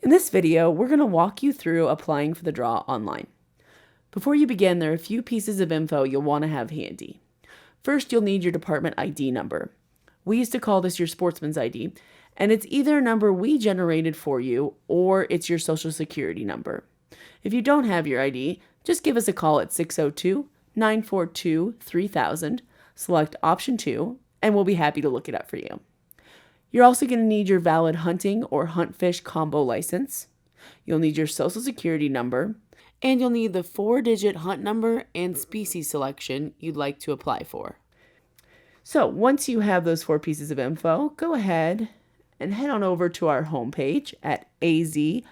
In this video, we're going to walk you through applying for the draw online. Before you begin, there are a few pieces of info you'll want to have handy. First, you'll need your department ID number. We used to call this your sportsman's ID, and it's either a number we generated for you or it's your social security number. If you don't have your ID, just give us a call at 602-942-3000, select option 2, and we'll be happy to look it up for you. You're also going to need your valid hunting or hunt fish combo license. You'll need your social security number, and you'll need the 4-digit hunt number and species selection you'd like to apply for. So once you have those 4 pieces of info, go ahead and head on over to our homepage at AZGFD.gov.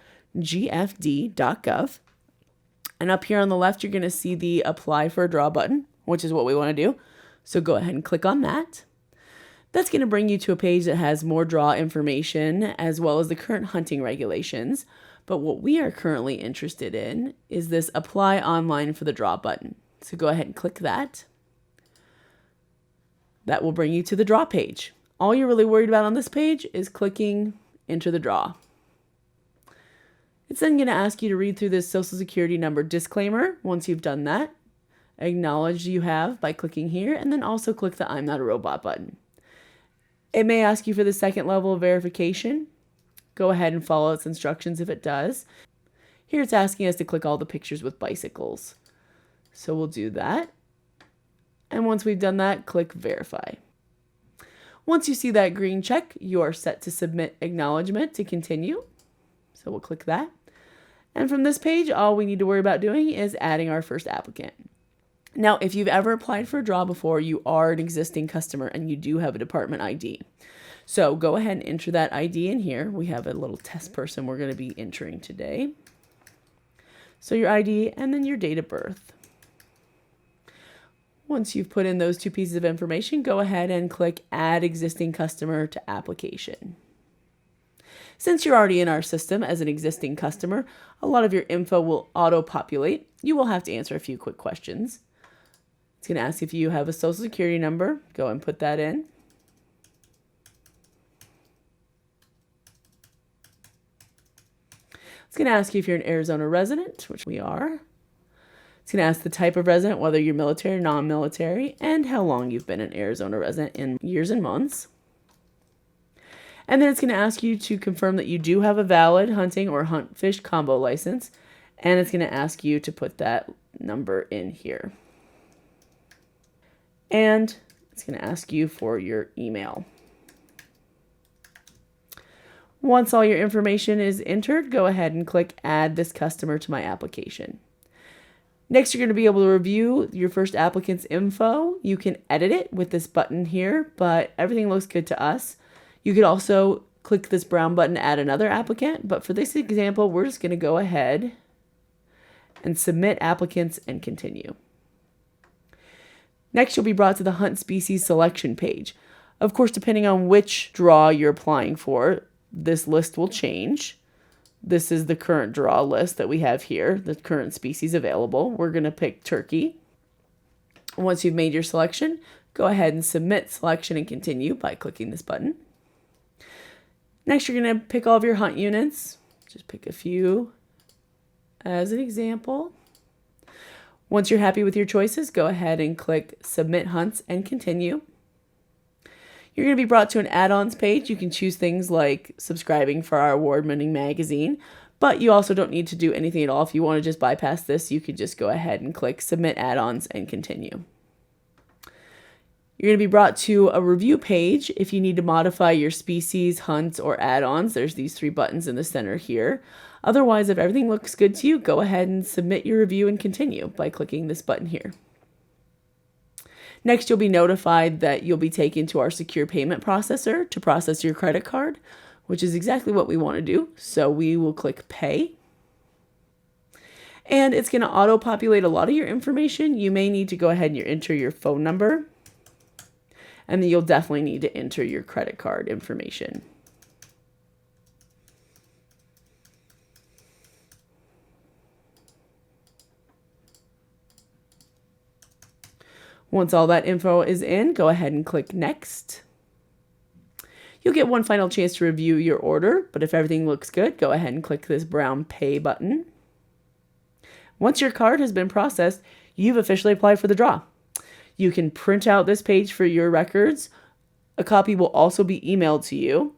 And up here on the left, you're going to see the Apply for a Draw button, which is what we want to do. So go ahead and click on that. That's going to bring you to a page that has more draw information as well as the current hunting regulations. But what we are currently interested in is this Apply Online for the Draw button. So go ahead and click that. That will bring you to the draw page. All you're really worried about on this page is clicking Enter the Draw. It's then going to ask you to read through this social security number disclaimer. Once you've done that, acknowledge you have by clicking here, and then also click the I'm not a robot button. It may ask you for the second level of verification. Go ahead and follow its instructions if it does. Here it's asking us to click all the pictures with bicycles. So we'll do that. And once we've done that, click Verify. Once you see that green check, you are set to submit acknowledgement to continue. So we'll click that. And from this page, all we need to worry about doing is adding our first applicant. Now, if you've ever applied for a draw before, you are an existing customer and you do have a department ID. So go ahead and enter that ID in here. We have a little test person we're going to be entering today. So your ID and then your date of birth. Once you've put in those 2 pieces of information, go ahead and click Add Existing Customer to Application. Since you're already in our system as an existing customer, a lot of your info will auto-populate. You will have to answer a few quick questions. It's going to ask if you have a social security number. Go and put that in. It's going to ask you if you're an Arizona resident, which we are. It's going to ask the type of resident, whether you're military or non-military, and how long you've been an Arizona resident in years and months. And then it's going to ask you to confirm that you do have a valid hunting or hunt fish combo license. And it's going to ask you to put that number in here. And it's going to ask you for your email. Once all your information is entered, go ahead and click Add this customer to my application. Next, you're going to be able to review your first applicant's info. You can edit it with this button here, but everything looks good to us. You could also click this brown button to add another applicant, but for this example, we're just going to go ahead and submit applicants and continue. Next, you'll be brought to the Hunt Species Selection page. Of course, depending on which draw you're applying for, this list will change. This is the current draw list that we have here, the current species available. We're going to pick turkey. Once you've made your selection, go ahead and submit selection and continue by clicking this button. Next, you're going to pick all of your hunt units. Just pick a few as an example. Once you're happy with your choices, go ahead and click Submit Hunts and Continue. You're going to be brought to an add-ons page. You can choose things like subscribing for our award-winning magazine, but you also don't need to do anything at all. If you want to just bypass this, you could just go ahead and click Submit Add-ons and Continue. You're going to be brought to a review page if you need to modify your species, hunts, or add-ons. There's these 3 buttons in the center here. Otherwise, if everything looks good to you, go ahead and submit your review and continue by clicking this button here. Next, you'll be notified that you'll be taken to our secure payment processor to process your credit card, which is exactly what we want to do. So we will click Pay. And it's going to auto-populate a lot of your information. You may need to go ahead and enter your phone number. And then you'll definitely need to enter your credit card information. Once all that info is in, go ahead and click Next. You'll get one final chance to review your order, but if everything looks good, go ahead and click this brown Pay button. Once your card has been processed, you've officially applied for the draw. You can print out this page for your records. A copy will also be emailed to you.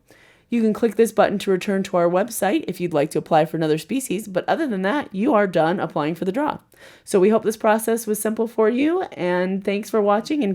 You can click this button to return to our website if you'd like to apply for another species, but other than that, you are done applying for the draw. So we hope this process was simple for you, and thanks for watching. And